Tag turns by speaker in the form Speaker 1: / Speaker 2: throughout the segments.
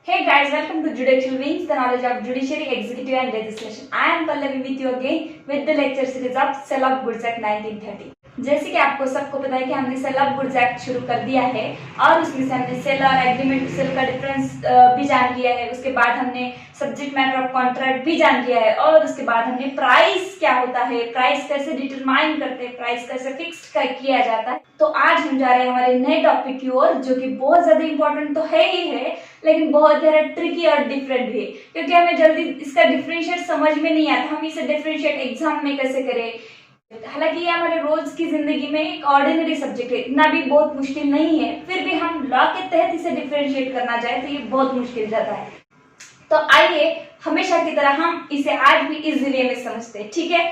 Speaker 1: Hey guys, welcome to Judicial Wings, the knowledge of judiciary, executive and legislation. I am Pallavi with you again with the lecture series of Sale of Goods Act 1930. जैसे कि आपको सबको पता है कि हमने cell of goods act शुरू कर दिया है और उसमें से हमने सेल और एग्रीमेंट टू सेल का डिफरेंस भी जान लिया है। उसके बाद हमने सब्जेक्ट मैटर ऑफ कॉन्ट्रैक्ट भी जान लिया है और उसके बाद हमने प्राइस क्या होता है, प्राइस कैसे डिटरमाइन करते हैं, प्राइस कैसे फिक्स किया जाता है। तो आज हम जा रहे हैं हमारे नए टॉपिक की ओर, जो कि बहुत ज्यादा इंपॉर्टेंट तो है ही है, लेकिन बहुत ज्यादा ट्रिकी और डिफरेंट भी है, क्योंकि हमें जल्दी इसका डिफरेंशिएट समझ में नहीं आता। हम इसे डिफरेंशिएट एग्जाम में कैसे करें। हालांकि ये हमारे रोज की जिंदगी में एक ऑर्डिनरी सब्जेक्ट है, इतना भी बहुत मुश्किल नहीं है, फिर भी हम लॉ के तहत इसे डिफरेंशिएट करना चाहे तो ये बहुत मुश्किल जाता है। तो आइए हमेशा की तरह हम इसे आज भी इजीली में समझते हैं, ठीक है।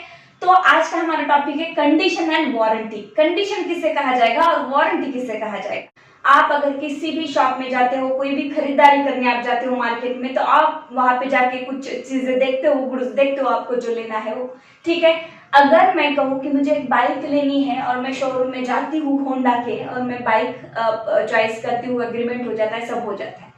Speaker 1: तो आज का हमारा टॉपिक है कंडीशन एंड वारंटी। कंडीशन किसे कहा जाएगा और वारंटी किसे कहा जाएगा। आप अगर किसी भी शॉप में जाते हो, कोई भी खरीदारी करने आप जाते हो मार्केट में, तो आप वहां पे जाके कुछ चीजें देखते हो, गुड्स देखते हो, आपको जो लेना है वो, ठीक है। अगर मैं कहूँ कि मुझे एक बाइक लेनी है और मैं शोरूम में जाती हूँ होंडा के और मैं बाइक चॉइस करती हूँ, एग्रीमेंट हो जाता है, सब हो जाता है।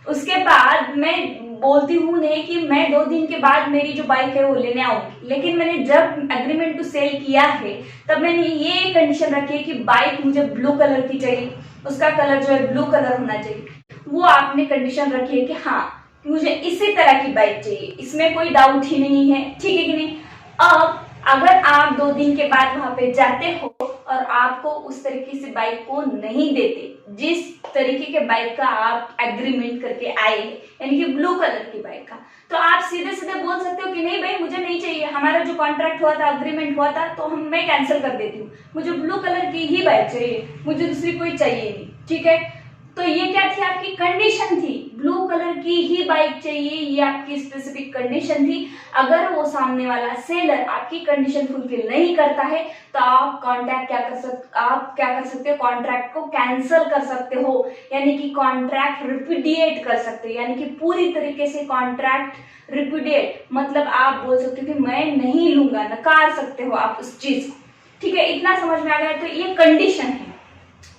Speaker 1: उसके बाद मैं बोलती हूँ नहीं कि मैं 2 दिन के बाद मेरी जो बाइक है वो लेने आऊंगी, लेकिन मैंने जब एग्रीमेंट टू सेल किया है तब मैंने ये कंडीशन रखी है कि बाइक मुझे ब्लू कलर की चाहिए, उसका कलर जो है ब्लू कलर होना चाहिए। वो आपने कंडीशन रखी है कि हाँ मुझे इसी तरह की बाइक चाहिए, इसमें कोई डाउट ही नहीं है, ठीक है कि नहीं। अब अगर आप 2 दिन के बाद वहां पे जाते हो और आपको उस तरीके से बाइक को नहीं देते जिस तरीके के बाइक का आप एग्रीमेंट करके आए, यानी कि ब्लू कलर की बाइक का, तो आप सीधे सीधे बोल सकते हो कि नहीं भाई मुझे नहीं चाहिए, हमारा जो कॉन्ट्रैक्ट हुआ था, एग्रीमेंट हुआ था, तो मैं कैंसिल कर देती हूँ, मुझे ब्लू कलर की ही बाइक चाहिए, मुझे दूसरी कोई चाहिए नहीं, ठीक है। तो ये क्या थी, आपकी कंडीशन थी, ब्लू कलर की ही बाइक चाहिए, ये आपकी स्पेसिफिक कंडीशन थी। अगर वो सामने वाला सेलर आपकी कंडीशन फुलफिल नहीं करता है तो आप क्या कर सकते हो, कॉन्ट्रैक्ट को कैंसिल कर सकते हो, यानी कि कॉन्ट्रैक्ट रिपुडिएट कर सकते हो, यानी कि पूरी तरीके से कॉन्ट्रैक्ट रिपुडिएट, मतलब आप बोल सकते हो कि मैं नहीं लूंगा, नकार सकते हो आप उस चीज को, ठीक है। इतना समझ में आ गया। तो ये कंडीशन है,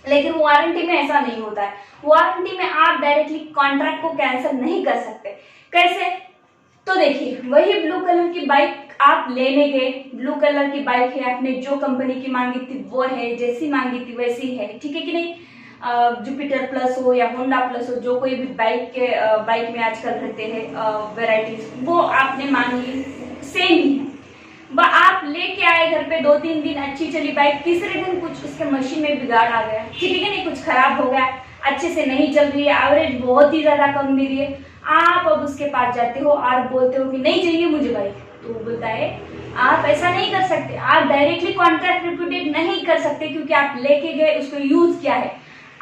Speaker 1: लेकिन वारंटी में ऐसा नहीं होता है। वारंटी में आप डायरेक्टली कॉन्ट्रैक्ट को कैंसिल नहीं कर सकते। कैसे, तो देखिए वही ब्लू कलर की बाइक आप लेने गए, ब्लू कलर की बाइक है, आपने जो कंपनी की मांगी थी वो है, जैसी मांगी थी वैसी है, ठीक है कि नहीं। जुपिटर प्लस हो या होंडा प्लस हो, जो कोई भी बाइक में आजकल रहते हैं वेराइटीज, वो आपने मांगी, सेम ही है। आप लेके आए घर पे, 2-3 दिन अच्छी चली बाइक, तीसरे दिन कुछ उसके मशीन में बिगाड़ आ गया, ठीक है नहीं, कुछ खराब हो गया, अच्छे से नहीं चल रही है, एवरेज बहुत ही ज्यादा कम दे रही है। आप अब उसके पास जाते हो और बोलते हो कि नहीं चाहिए मुझे बाइक, तो वो बोलता है आप ऐसा नहीं कर सकते, आप डायरेक्टली कॉन्ट्रैक्ट रिपुडिएट नहीं कर सकते, क्योंकि आप लेके गए, उसको यूज किया है।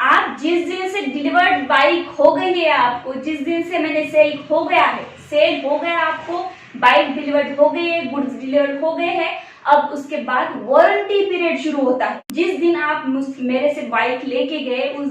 Speaker 1: आप जिस दिन से डिलीवर्ड बाइक हो गई है, आपको जिस दिन से मैंने सेल हो गया है, सेल हो गया, आपको बाइक डिलीवर्ड हो गई है, गुड्स डिलीवर्ड हो गए हैं, अब उसके बाद वारंटी पीरियड शुरू होता है। जिस दिन आप मेरे से बाइक लेके गए उस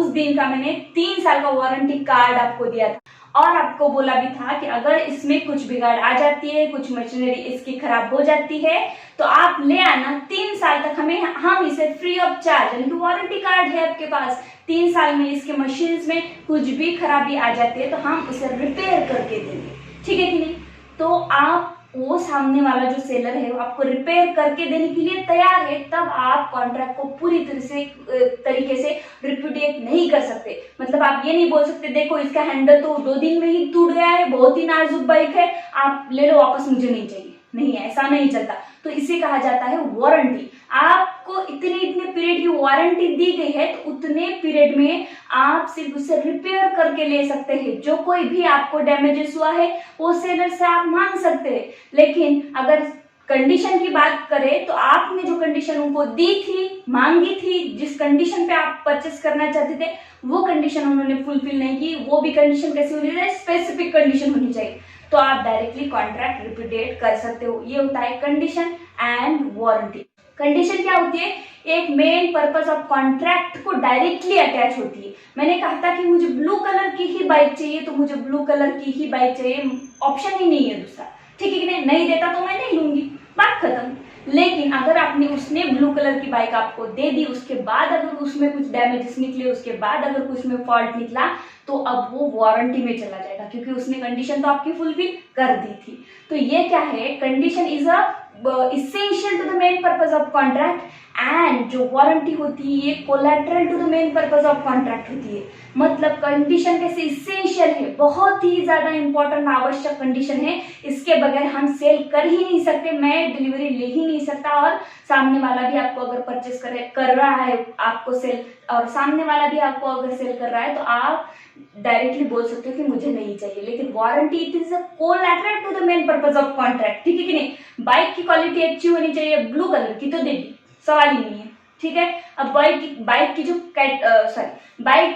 Speaker 1: दिन का मैंने 3 साल का वारंटी कार्ड आपको दिया था और आपको बोला भी था कि अगर इसमें कुछ बिगाड़ आ जाती है, कुछ मशीनरी इसकी खराब हो जाती है, तो आप ले आना, 3 साल तक हम इसे फ्री ऑफ चार्ज, यानी कि वारंटी कार्ड है आपके पास, 3 साल में इसके मशीन्स में कुछ भी खराबी आ जाती है तो हम उसे रिपेयर करके देंगे, ठीक है कि नहीं। तो आप वो सामने वाला जो सेलर है वो आपको रिपेयर करके देने के लिए तैयार है, तब आप कॉन्ट्रैक्ट को पूरी तरीके से रिपुडिएट नहीं कर सकते। मतलब आप ये नहीं बोल सकते देखो इसका हैंडल तो 2 दिन में ही टूट गया है, बहुत ही नाजुक बाइक है, आप ले लो वापस, मुझे नहीं चाहिए, नहीं, ऐसा नहीं चलता। तो इसे कहा जाता है वारंटी। आपको इतने पीरियड की वारंटी दी गई है, तो उतने पीरियड में आप सिर्फ उसे रिपेयर करके ले सकते हैं, जो कोई भी आपको डैमेजेस हुआ है वो सेलर से आप मांग सकते हैं। लेकिन अगर कंडीशन की बात करें तो आपने जो कंडीशन उनको दी थी, मांगी थी, जिस कंडीशन पे आप परचेस करना चाहते थे, वो कंडीशन उन्होंने फुलफिल नहीं की, वो भी कंडीशन कैसी होनी चाहिए, स्पेसिफिक कंडीशन होनी चाहिए, तो आप डायरेक्टली कॉन्ट्रैक्ट रिपुडिएट कर सकते हो। ये होता है कंडीशन एंड वारंटी। कंडीशन क्या होती है, एक मेन पर्पस ऑफ कॉन्ट्रैक्ट को डायरेक्टली अटैच होती है। मैंने कहा था कि मुझे ब्लू कलर की ही बाइक चाहिए, तो मुझे ब्लू कलर की ही बाइक चाहिए, ऑप्शन ही नहीं है दूसरा, ठीक है कि नहीं देता तो मैं नहीं लूंगी, बात खत्म। लेकिन अगर आपने उसने ब्लू कलर की बाइक आपको दे दी, उसके बाद अगर उसमें कुछ डैमेजेस निकले, उसके बाद अगर कुछ में फॉल्ट निकला, तो अब वो वारंटी में चला जाएगा, क्योंकि उसने कंडीशन तो आपकी फुलफिल कर दी थी। तो ये क्या है, condition is a essential to the main purpose of contract, and जो वारंटी होती है ये collateral to the main purpose of contract होती है। मतलब कंडीशन कैसे इसेंशियल है, बहुत ही ज्यादा इंपॉर्टेंट आवश्यक कंडीशन है, इसके बगैर हम सेल कर ही नहीं सकते, मैं डिलीवरी ले ही नहीं सकता, और सामने वाला भी आपको अगर परचेस कर रहा है आपको सेल, और सामने वाला भी आपको अगर सेल कर रहा है तो आप डायरेक्टली बोल सकते हो कि मुझे नहीं चाहिए। लेकिन warranty it is a collateral to the main purpose of contract, ठीक है कि नहीं। बाइक की क्वालिटी अच्छी होनी चाहिए, ब्लू कलर की तो दे दी, सवाल ही नहीं है, ठीक है। अब बाइक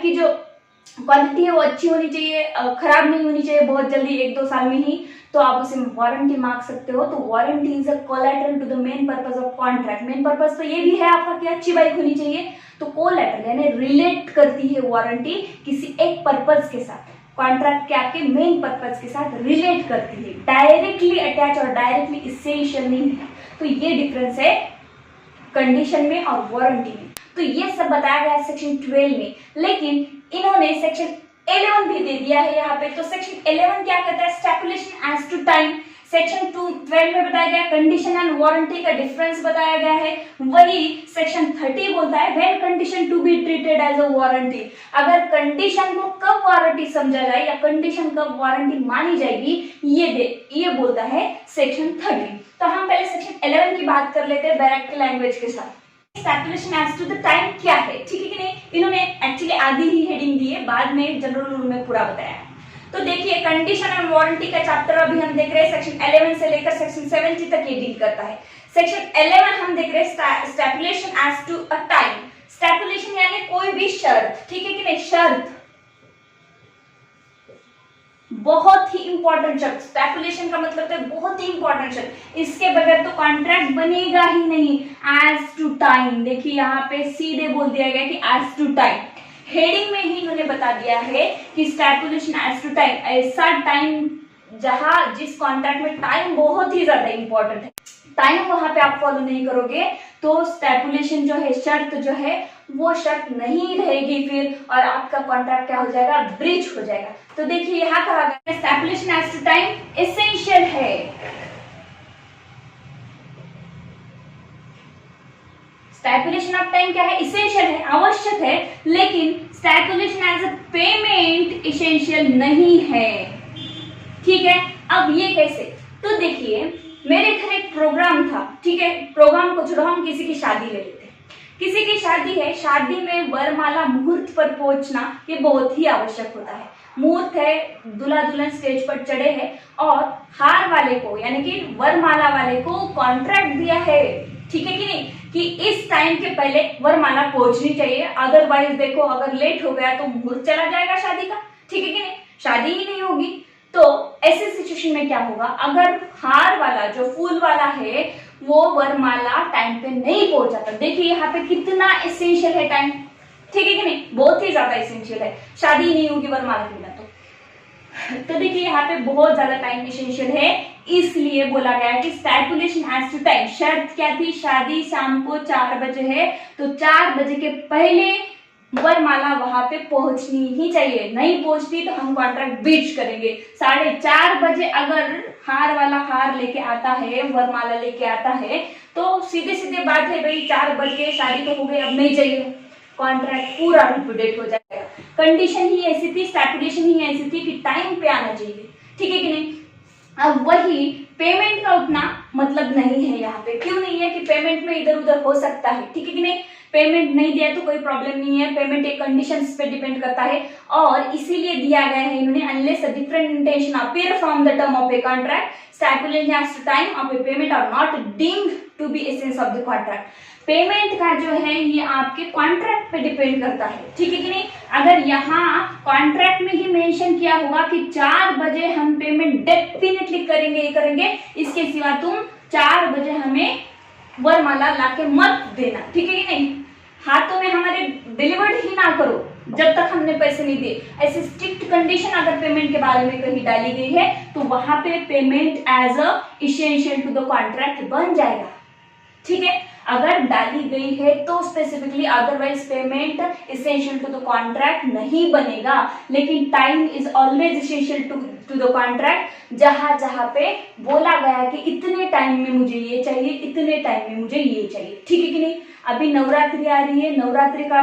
Speaker 1: की जो क्वालिटी है वो अच्छी होनी चाहिए, खराब नहीं होनी चाहिए बहुत जल्दी 1-2 साल में ही, तो आप उसे वारंटी मांग सकते हो। तो warranty is a collateral to the main purpose of contract. Main purpose तो ये भी है आपका कि अच्छी बाइक होनी चाहिए, तो कोलैटरल यानी रिलेट करती है वारंटी किसी एक पर्पज के साथ, कॉन्ट्रैक्ट के आपके मेन पर्पज के साथ रिलेट करती है, डायरेक्टली अटैच और डायरेक्टली इसेंशियल नहीं है। तो ये डिफरेंस है कंडीशन में और वारंटी में। तो ये सब बताया गया है सेक्शन 12 में, लेकिन इन्होंने सेक्शन 11 भी दे दिया है यहाँ पे। तो सेक्शन 11 क्या कहता है, stipulation as to time. Section 12 में बताया गया कंडीशन एंड वारंटी का डिफरेंस बताया गया है। वही सेक्शन 30 बोलता है when condition to be treated as a warranty. अगर कंडीशन को कब वारंटी समझा जाए या कंडीशन कब वारंटी मानी जाएगी, ये बोलता है सेक्शन 30। तो हम पहले सेक्शन 11 की बात कर लेते हैं डायरेक्ट लैंग्वेज के साथ। स्टैपुलेशन एज टू द टाइम क्या है, ठीक है कि नहीं। इन्होंने एक्चुअली आधी ही हेडिंग दी है, बाद में जनरल रूल में पूरा बताया है। तो देखिए कंडीशन एंड वारंटी का चैप्टर अभी हम देख रहे हैं, सेक्शन 11 से लेकर सेक्शन 70 तक ये डील करता है। सेक्शन 11 हम देख रहे हैं स्टैपुलेशन एज टू अ टाइम। स्टैपुलेशन यानी कोई भी शर्त, ठीक है कि नहीं, शर्त बहुत ही इंपॉर्टेंट शर्त। स्टैपुलेशन का मतलब है बहुत ही इंपॉर्टेंट शर्त, इसके बगैर तो कॉन्ट्रैक्ट बनेगा ही नहीं। एज टू टाइम, देखिए यहाँ पे सीधे बोल दिया गया कि एज टू टाइम। हेडिंग में ही इन्होंने बता दिया है कि स्टैपुलेशन एज टू टाइम, ऐसा टाइम जहां जिस कॉन्ट्रैक्ट में टाइम बहुत ही ज्यादा इंपॉर्टेंट है, टाइम वहां पे आप फॉलो नहीं करोगे तो स्टैपुलेशन जो है, शर्त जो है वो शर्त नहीं रहेगी फिर, और आपका कॉन्ट्रैक्ट क्या हो जाएगा, ब्रीच हो जाएगा। तो देखिए यहाँ कहा गया स्टैपुलेशन एज टू टाइम एसेंशियल है। स्टैपुलेशन ऑफ टाइम क्या है, इसेंशियल है, आवश्यक है, लेकिन स्टैपुलेशन एज अ पेमेंट इसेंशियल नहीं है, ठीक है। अब ये कैसे, तो देखिए मेरे घर एक प्रोग्राम था, ठीक है। प्रोग्राम को छोड़ो, हम किसी की शादी ले लेते हैं। किसी की शादी है, शादी में वरमाला मुहूर्त पर पहुंचना ये बहुत ही आवश्यक होता है। मुहूर्त है, दूल्हा दुल्हन स्टेज पर चढ़े हैं और हार वाले को यानी कि वरमाला वाले को कॉन्ट्रैक्ट दिया है, ठीक है कि नहीं, कि इस टाइम के पहले वरमाला पहुंचनी चाहिए, अदरवाइज देखो अगर लेट हो गया तो मुहूर्त चला जाएगा शादी का, ठीक है कि नहीं, शादी ही नहीं होगी। तो ऐसे सिचुएशन में क्या होगा, अगर हार वाला जो फूल वाला है वो वरमाला टाइम पे नहीं पहुंचा, तो देखिए यहाँ पे कितना एसेंशियल है टाइम, ठीक है कि नहीं, बहुत ही ज्यादा एसेंशियल है, शादी नहीं होगी वरमाला के बिना। तो देखिए यहाँ पे बहुत ज्यादा टाइम एसेंशियल है, इसलिए बोला गया कि स्टैपुलेशन एज टू टाइम। शर्त क्या थी, शादी शाम को 4 बजे है, तो 4 बजे के पहले वरमाला वहां पे पहुंचनी ही चाहिए, नहीं पहुंचती तो हम कॉन्ट्रैक्ट ब्रीच करेंगे। 4:30 बजे अगर हार वाला हार लेके आता है, वरमाला लेके आता है, तो सीधे सीधे बात है भाई 4 बजे शादी तो हो गई, अब नहीं चाहिए, कॉन्ट्रैक्ट पूरा लिक्विडेट हो जाएगा। कंडीशन ही ऐसी थी, स्टैपुलेशन ही ऐसी थी कि टाइम पे आना चाहिए, ठीक है कि नहीं। अब वही पेमेंट का उतना मतलब नहीं है यहाँ पे, क्यों नहीं है कि पेमेंट में इधर उधर हो सकता है, ठीक है कि नहीं। पेमेंट नहीं दिया तो कोई प्रॉब्लम नहीं है, पेमेंट एक कंडीशंस पे डिपेंड करता है, और इसीलिए दिया गया है इन्होंने unless a different intention appear from the term of a contract, stipulation as to time of a payment are not deemed to be essence of the contract. Payment का जो है ये आपके कॉन्ट्रैक्ट पे डिपेंड करता है, ठीक है कि नहीं। अगर यहाँ कॉन्ट्रैक्ट में ही मेंशन किया होगा कि 4 बजे हम पेमेंट डेफिनेटली करेंगे, इसके सिवा तुम 4 बजे हमें वरमाला लाके मत देना, ठीक है कि नहीं, हाथों में हमारे डिलीवर्ड ही ना करो जब तक हमने पैसे नहीं दिए। ऐसे स्ट्रिक्ट कंडीशन अगर पेमेंट के बारे में कहीं डाली गई है तो वहां पे payment as a essential to the contract बन जाएगा, ठीक है। अगर डाली गई है तो specifically, otherwise payment essential to the contract नहीं बनेगा। लेकिन time is always essential to the contract, जहां जहां पे बोला गया कि इतने टाइम में मुझे ये चाहिए, इतने टाइम में मुझे ये चाहिए, ठीक है कि नहीं। अभी नवरात्रि आ रही है, नवरात्रि का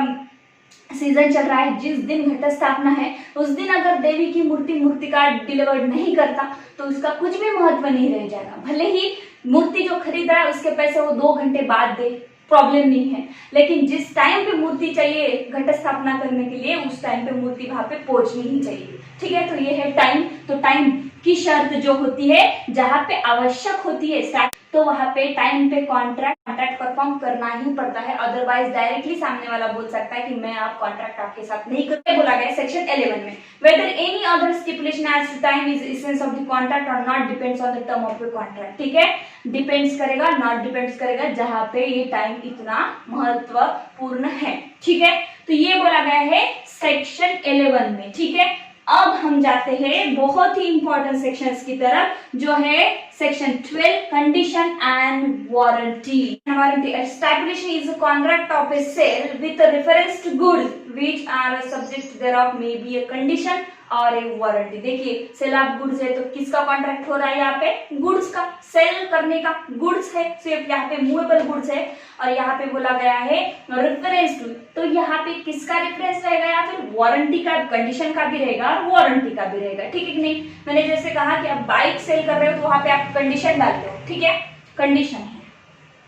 Speaker 1: सीजन चल रहा है, जिस दिन घट स्थापना है उस दिन अगर देवी की मूर्तिकार डिलीवर्ड नहीं करता तो उसका कुछ भी महत्व नहीं रह जाएगा। भले ही मूर्ति जो खरीद रहा है उसके पैसे वो 2 घंटे बाद दे, प्रॉब्लम नहीं है, लेकिन जिस टाइम पे मूर्ति चाहिए घट स्थापना करने के लिए उस टाइम पे मूर्ति वहां पे पहुंचनी ही चाहिए, ठीक है। तो ये है टाइम। तो टाइम की शर्त जो होती है, जहां पे आवश्यक होती है तो वहां पे टाइम पे कॉन्ट्रैक्ट परफॉर्म करना ही पड़ता है, अदरवाइज डायरेक्टली सामने वाला बोल सकता है कि मैं आप कॉन्ट्रैक्ट आपके साथ नहीं करते। बोला गया सेक्शन 11 में, whether any other stipulation as time is essence of the contract और not depends on the term of the contract, ठीक है। डिपेंड्स करेगा, नॉट डिपेंड्स करेगा, जहां पे ये टाइम इतना महत्वपूर्ण है, ठीक है। तो ये बोला गया है सेक्शन 11 में, ठीक है। अब हम जाते हैं बहुत ही इंपॉर्टेंट सेक्शंस की तरफ, जो है section 12, condition and warranty. Warranty establishing is a contract of a sale with reference to goods which are subject thereof may be a condition और ए वारंटी। देखिए सेल ऑफ गुड्स है तो किसका contract हो रहा है, यहाँ पे गुड्स का, सेल करने का, गुड्स है, सिर्फ यहाँ पे मूवेबल गुड्स है, और यहाँ पे बोला गया है रेफरेंस टू, तो यहाँ पे किसका रेफरेंस रहेगा, या फिर वारंटी का, कंडीशन का भी रहेगा और वारंटी का भी रहेगा, ठीक है कि नहीं। मैंने जैसे कहा कि आप बाइक सेल कर रहे हो तो वहां पे आप कंडीशन डालते हो, ठीक है, कंडीशन है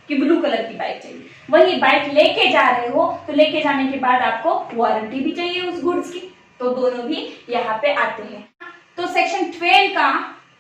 Speaker 1: कि ब्लू कलर की बाइक चाहिए। वही बाइक लेके जा रहे हो तो लेके जाने के बाद आपको वारंटी भी चाहिए उस गुड्स की, तो दोनों भी यहाँ पे आते हैं। तो सेक्शन 12 का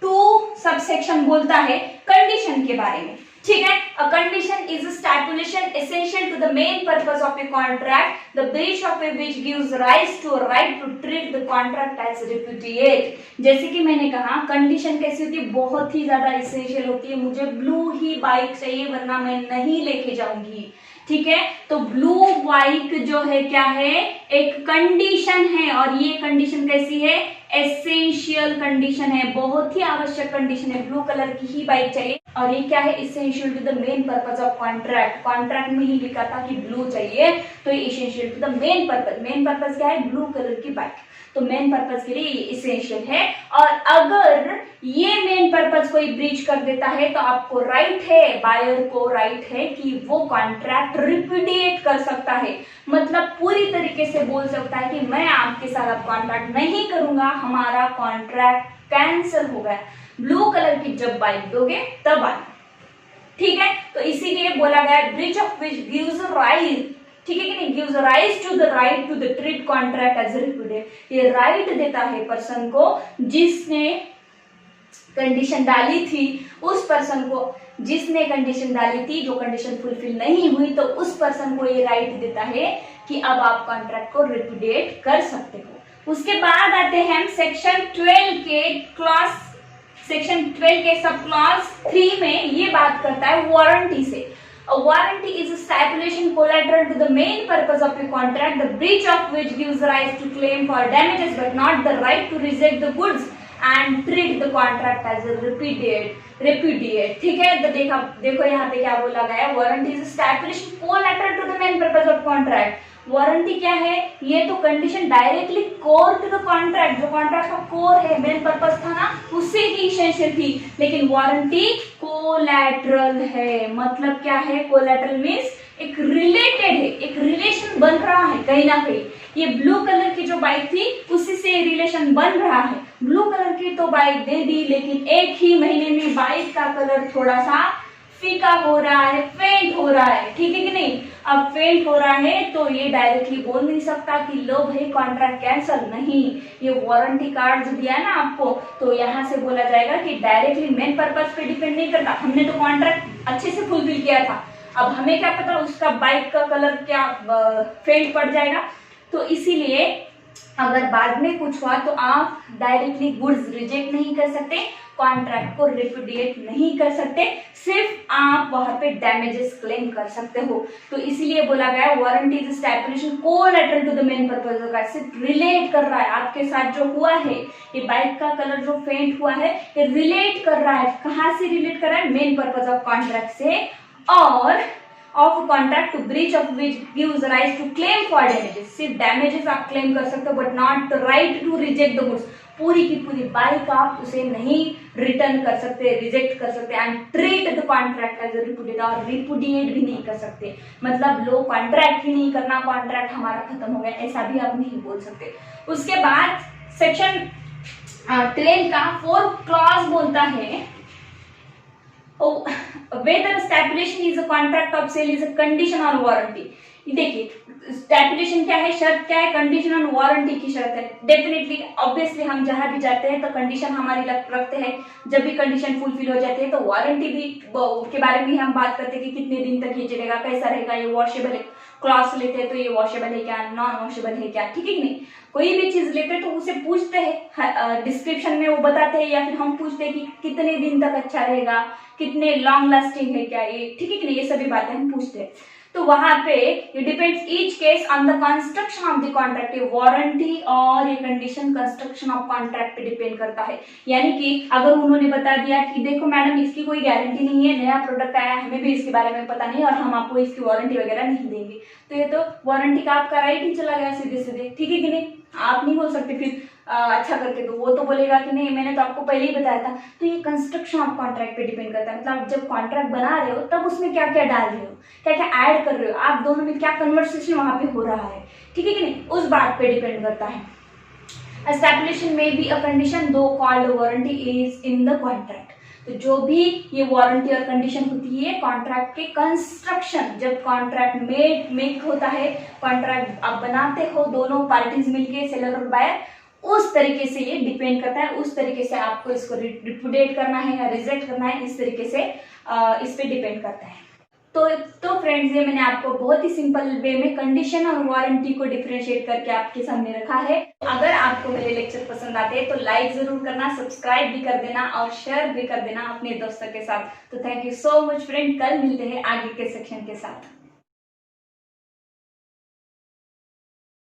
Speaker 1: 2 सब सेक्शन बोलता है कंडीशन के बारे में, ठीक है। A condition is a stipulation essential to the main purpose of a contract the breach of a which gives rise to a right to treat the contract as repudiate. जैसे कि मैंने कहा कंडीशन कैसी होती है, बहुत ही ज्यादा एसेंशियल होती है, मुझे ब्लू ही बाइक चाहिए वरना मैं नहीं लेके जाऊंगी, ठीक है। तो ब्लू बाइक जो है क्या है, एक कंडीशन है, और ये कंडीशन कैसी है, एसेंशियल कंडीशन है, बहुत ही आवश्यक कंडीशन है, ब्लू कलर की ही बाइक चाहिए। और ये क्या है, essential to the main purpose of contract, contract में ही लिखा था कि ब्लू चाहिए, तो ये essential to the main purpose, main purpose क्या है, ब्लू कलर की बाइक, तो मेन पर्पस के लिए ये एसेंशियल है। और अगर ये मेन पर्पस कोई ब्रीच कर देता है तो आपको राइट है, बायर को राइट है कि वो कॉन्ट्रैक्ट रिपुडिएट कर सकता है, मतलब पूरी तरीके से बोल सकता है कि मैं आपके साथ अब कॉन्ट्रैक्ट नहीं करूंगा, हमारा कॉन्ट्रैक्ट कैंसिल हो गया। ब्लू कलर की जब बाइक दोगे तब आना, ठीक है। तो इसीलिए बोला गया breach of which gives right, ठीक है कि नहीं, gives rise to the right to the treat contract as repudiate. ये राइट देता है पर्सन को जिसने कंडीशन डाली थी, उस पर्सन को जिसने कंडीशन डाली थी, जो कंडीशन फुलफिल नहीं हुई, तो उस पर्सन को ये राइट देता है कि अब आप कॉन्ट्रैक्ट को रिपुडिएट कर सकते हो। उसके बाद आते हैं हम सेक्शन 12 के क्लॉज, सेक्शन 12 के सब क्लॉज 3 में ये बात करता है वारंटी से। A warranty is a stipulation collateral to the main purpose of a contract, the breach of which gives rise to claim for damages but not the right to reject the goods and treat the contract as a repudiate, ठीक है। तो देखो यहाँ पे क्या बोला गया है, warranty is a stipulation collateral to the main purpose of contract। Warranty क्या है, ये तो condition directly core to the contract, जो कॉन्ट्रैक्ट का कोर है, मेन पर्पस था ना, उससे ही एसेंशियल थी, लेकिन वारंटी कोलैटरल है। मतलब क्या है, कोलैटरल मींस एक रिलेटेड है, एक रिलेशन बन रहा है कहीं ना कहीं। ये ब्लू कलर की जो बाइक थी उसी से रिलेशन बन रहा है। ब्लू कलर की तो बाइक दे दी, लेकिन एक ही महीने में बाइक का कलर थोड़ा सा फीका हो रहा है, फेंट हो रहा है, ठीक है कि नहीं। अब फेंट हो रहा है तो ये डायरेक्टली बोल नहीं सकता कि लो भाई कॉन्ट्रैक्ट कैंसिल, नहीं, ये वारंटी कार्ड जो दिया है ना आपको, तो यहाँ से बोला जाएगा कि डायरेक्टली मेन पर्पस पे डिपेंड नहीं करता, हमने तो कॉन्ट्रैक्ट अच्छे से फुलफिल किया था, अब हमें क्या पता उसका बाइक का कलर क्या फेंट पड़ जाएगा। तो इसीलिए अगर बाद में कुछ हुआ तो आप डायरेक्टली गुड्स रिजेक्ट नहीं कर सकते, कॉन्ट्रैक्ट को रिपुडिएट नहीं कर सकते, सिर्फ आप वहां पे डैमेजेस क्लेम कर सकते हो। तो इसीलिए बोला गया warranty is stipulation collateral to the main purpose का, सिर्फ रिलेट कर रहा है आपके साथ जो हुआ है, ये बाइक का कलर जो फेंट हुआ है ये रिलेट कर रहा है, कहाँ से रिलेट कर रहा है, मेन पर्पस ऑफ कॉन्ट्रैक्ट से। और of contract to breach of which gives right to claim for damages. सिर्फ डैमेजेस आप क्लेम कर सकते हो but not the right to reject the goods. पूरी की पूरी बाइक आप उसे नहीं रिटर्न कर सकते, रिजेक्ट कर सकते and treat the contract as repudiate, और रिपुडिएट भी नहीं कर सकते। मतलब लो कॉन्ट्रैक्ट ही नहीं करना, कॉन्ट्रैक्ट हमारा खत्म हो गया, ऐसा भी आप नहीं बोल सकते। उसके बाद सेक्शन 12 का 4th क्लॉज बोलता है whether stipulation is a contract of sale is a condition or warranty। देखिए स्टैपुलेशन क्या है, शर्त क्या है, कंडीशन और वारंटी की शर्त है। डेफिनेटली ऑब्वियसली हम जहां भी जाते हैं तो कंडीशन हमारी रखते हैं, जब भी कंडीशन फुलफिल हो जाती है तो वारंटी भी के बारे में हम बात करते हैं कि कितने दिन तक ये चलेगा, कैसा रहेगा, ये वॉशेबल है। क्लॉथ लेते हैं तो ये वॉशेबल है क्या, नॉन वॉशेबल है क्या, ठीक है कि नहीं। कोई भी चीज लेते हैं तो उसे पूछते हैं, डिस्क्रिप्शन में वो बताते हैं, या फिर हम पूछते हैं कि कितने दिन तक अच्छा रहेगा, कितने लॉन्ग लास्टिंग है क्या ये, ठीक है कि नहीं, ये सभी बातें हम पूछते हैं। तो वहां पे ये depends each case on the construction of the contract. ये वारंटी और ये कंडीशन कंस्ट्रक्शन ऑफ कॉन्ट्रैक्ट पे डिपेंड करता है। यानी कि अगर उन्होंने बता दिया कि देखो मैडम इसकी कोई गारंटी नहीं है, नया प्रोडक्ट आया, हमें भी इसके बारे में पता नहीं और हम आपको इसकी वारंटी वगैरह नहीं देंगे, तो ये तो वारंटी का आपका राइट ही चला गया सीधे सीधे, ठीक है कि नहीं। आप नहीं बोल सकते फिर अच्छा करके दो, वो तो बोलेगा कि नहीं मैंने तो आपको पहले ही बताया था। तो ये कंस्ट्रक्शन ऑफ कॉन्ट्रैक्ट पे डिपेंड करता है। मतलब जब कॉन्ट्रैक्ट बना रहे हो तब उसमें क्या क्या डाल रहे हो, क्या क्या ऐड कर रहे हो, आप दोनों में क्या कन्वर्सेशन वहां पे हो रहा है, ठीक है कि नहीं, उस बात पे डिपेंड करता है। स्टैपुलेशन में बी अ कंडीशन दो called warranty is in the contract. तो जो भी ये वारंटी और कंडीशन होती है कॉन्ट्रैक्ट के कंस्ट्रक्शन, जब कॉन्ट्रैक्ट मेक होता है, कॉन्ट्रैक्ट आप बनाते हो दोनों पार्टीज मिलके, सेलर और बायर, उस तरीके से ये डिपेंड करता है, उस तरीके से आपको इसको रिपुडिएट करना है या रिजेक्ट करना है, इस तरीके से इस पे डिपेंड करता है। तो फ्रेंड्स ये मैंने आपको बहुत ही सिंपल वे में कंडीशन और वारंटी को डिफरेंशिएट करके आपके सामने रखा है। अगर आपको मेरे लेक्चर पसंद आते हैं तो लाइक जरूर करना, सब्सक्राइब भी कर देना और शेयर भी कर देना अपने दोस्तों के साथ। तो thank you so much friend, कल मिलते हैं आगे के सेक्शन के साथ।